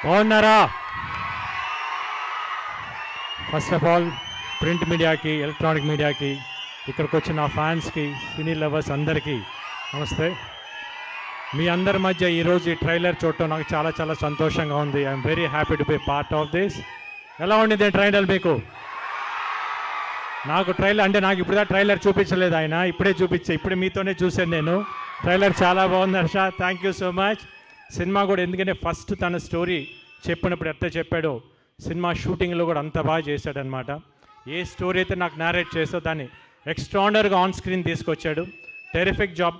బాగున్నారా? First of all print మీడియాకి, electronic మీడియాకి, ఇక్కడికి వచ్చిన నా ఫ్యాన్స్కి, సినీ లవర్స్ అందరికీ నమస్తే. మీ అందరి మధ్య ఈరోజు ఈ ట్రైలర్ చూడటం నాకు చాలా చాలా సంతోషంగా ఉంది. I'm very happy to be part of this. ఎలా ఉండింది ట్రైలర్ మీకు? నాకు ట్రైలర్ అంటే నాకు ఇప్పుడు ట్రైలర్ చూపించలేదు ఆయన, ఇప్పుడే మీతోనే చూశాను నేను. ట్రైలర్ చాలా బాగుంది Harsha, thank you so much. Cinema కూడా ఎందుకంటే ఫస్ట్ తన స్టోరీ చెప్పినప్పుడు ఎట్లా చెప్పాడో సినిమా షూటింగ్లో కూడా అంత బాగా చేశాడనమాట. ఏ స్టోరీ అయితే నాకు నేరేట్ చేస్తో దాన్ని ఎక్స్ట్రాడనరీగా ఆన్ స్క్రీన్ తీసుకొచ్చాడు. Terrific job.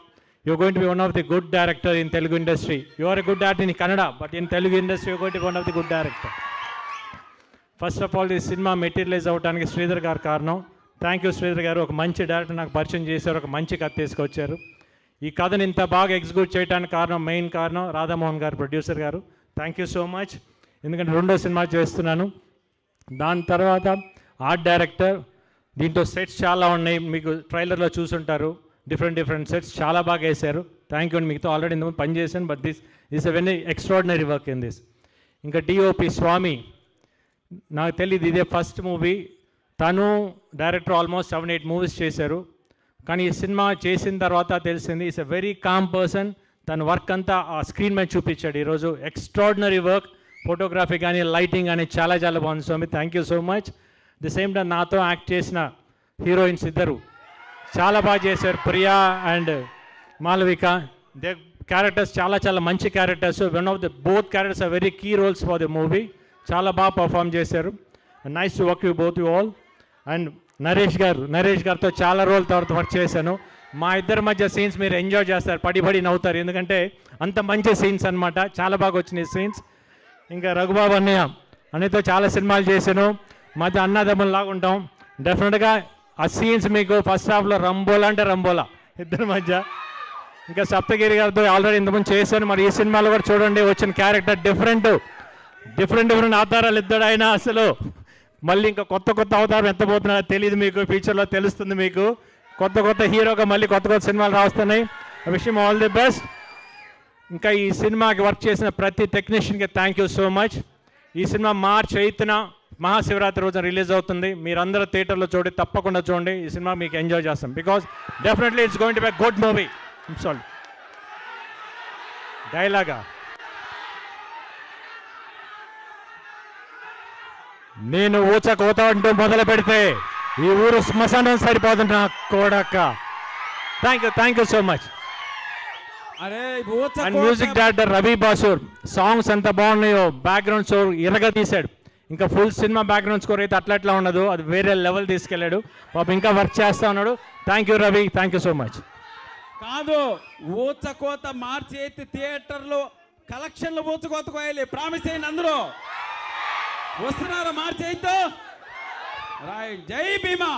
You going to be one of the good director in Telugu industry. You are a good actor in Kannada, but in Telugu industry you going to be one of the good director. First of all ఈ cinema materialize అవ్వడానికి శ్రీధర్ గారు కారణం. Thank you Sridhar గారు. ఒక మంచి director నాకు పరిచయం చేశారు, ఒక మంచి కథ తీసుకొచ్చారు. ఈ కథను ఇంత బాగా ఎగ్జిక్యూట్ చేయడానికి మెయిన్ కారణం రాధామోహన్ గారు, ప్రొడ్యూసర్ గారు. Thank you so much. ఎందుకంటే రెండో సినిమా చేస్తున్నాను. దాని తర్వాత ఆర్ట్ డైరెక్టర్. దీంట్లో సెట్స్ చాలా ఉన్నాయి, మీకు ట్రైలర్లో చూసుంటారు. డిఫరెంట్ సెట్స్ చాలా బాగా వేశారు. థ్యాంక్ యూ అండి. మీతో ఆల్రెడీ ఇంతకుముందు పనిచేశాను, but this a very extraordinary work in this. ఇంకా డిఓపి స్వామి, నాకు తెలియదు ఇదే ఫస్ట్ మూవీ. తను డైరెక్టర్ ఆల్మోస్ట్ 7-8 మూవీస్ చేశారు. కానీ ఈ సినిమా చేసిన తర్వాత తెలిసింది is a very calm person. తన వర్క్ అంతా ఆ స్క్రీన్ మీద చూపించాడు ఈరోజు. Extraordinary work. ఫోటోగ్రఫీ కానీ, లైటింగ్ కానీ చాలా చాలా బాగుంది Swami. Thank you so much. The same time నాతో యాక్ట్ చేసిన హీరోయిన్స్ ఇద్దరు చాలా బాగా చేశారు, Priya and Malavika. They characters చాలా చాలా మంచి characters. One of the both characters are very key roles for the movie. చాలా బాగా పర్ఫామ్ చేశారు. Nice to work you both you all. And Naresh గారితో చాలా రోజుల తర్వాత వర్క్ చేశాను. మా ఇద్దరి మధ్య సీన్స్ మీరు ఎంజాయ్ చేస్తారు, పడి నవ్వుతారు, ఎందుకంటే అంత మంచి సీన్స్ అనమాట. చాలా బాగా వచ్చినాయి సీన్స్. ఇంకా రఘుబాబు అన్నయ్యతో చాలా సినిమాలు చేశాను. మధ్య అన్నదమ్ముల్లాగా ఉంటాం. డెఫినెట్గా ఆ సీన్స్ మీకు ఫస్ట్ హాఫ్లో రంబోలా ఇద్దరి మధ్య. ఇంకా సప్తగిరి గారితో ఆల్రెడీ ఇంతకుముందు చేశాను. మరి ఈ సినిమాలో కూడా చూడండి, వచ్చిన క్యారెక్టర్ డిఫరెంట్ అవతారాలు ఇద్దరు ఆయన. అసలు మళ్ళీ ఇంకా కొత్త అవతారం ఎంత పోతున్నారో తెలియదు మీకు, ఫ్యూచర్లో తెలుస్తుంది మీకు. కొత్త హీరోగా మళ్ళీ కొత్త సినిమాలు రాస్తున్నాయి. Wish him all the best. ఇంకా ఈ సినిమాకి వర్క్ చేసిన ప్రతి టెక్నీషియన్కి థ్యాంక్ యూ సో మచ్. ఈ సినిమా March 8న మహాశివరాత్రి రోజున రిలీజ్ అవుతుంది. మీరందరూ థియేటర్లో తప్పకుండా చూడండి. ఈ సినిమా మీకు ఎంజాయ్ చేస్తాం, because definitely it's going to be good movie. Sorry డైలాగా, నేను ఊచకోత అంటూ మొదలు పెడితే ఈ ఊరు శ్మశానం సరిపోతుంది నా కోడక్క. Thank you so much. And music director Ravi Basrur. Songs ఎంత బాగున్నాయో, బ్యాక్గ్రౌండ్ స్కోర్ ఇరగా తీశాడు. ఇంకా ఫుల్ సినిమా బ్యాక్గ్రౌండ్ స్కోర్ అయితే అట్లా ఉండదు, అది వేరే లెవెల్ తీసుకెళ్ళాడు. పాపం ఇంకా వర్క్ చేస్తా ఉన్నాడు. Thank you Ravi, thank you so much. కాదు, ఊచకోత March 8 థియేటర్లో కలెక్షన్లు ఊచకోత కోయాలి. ప్రామిస్ చేయండి అందరూ. వస్తున్నారా March 8? రైట్. జై భీమా.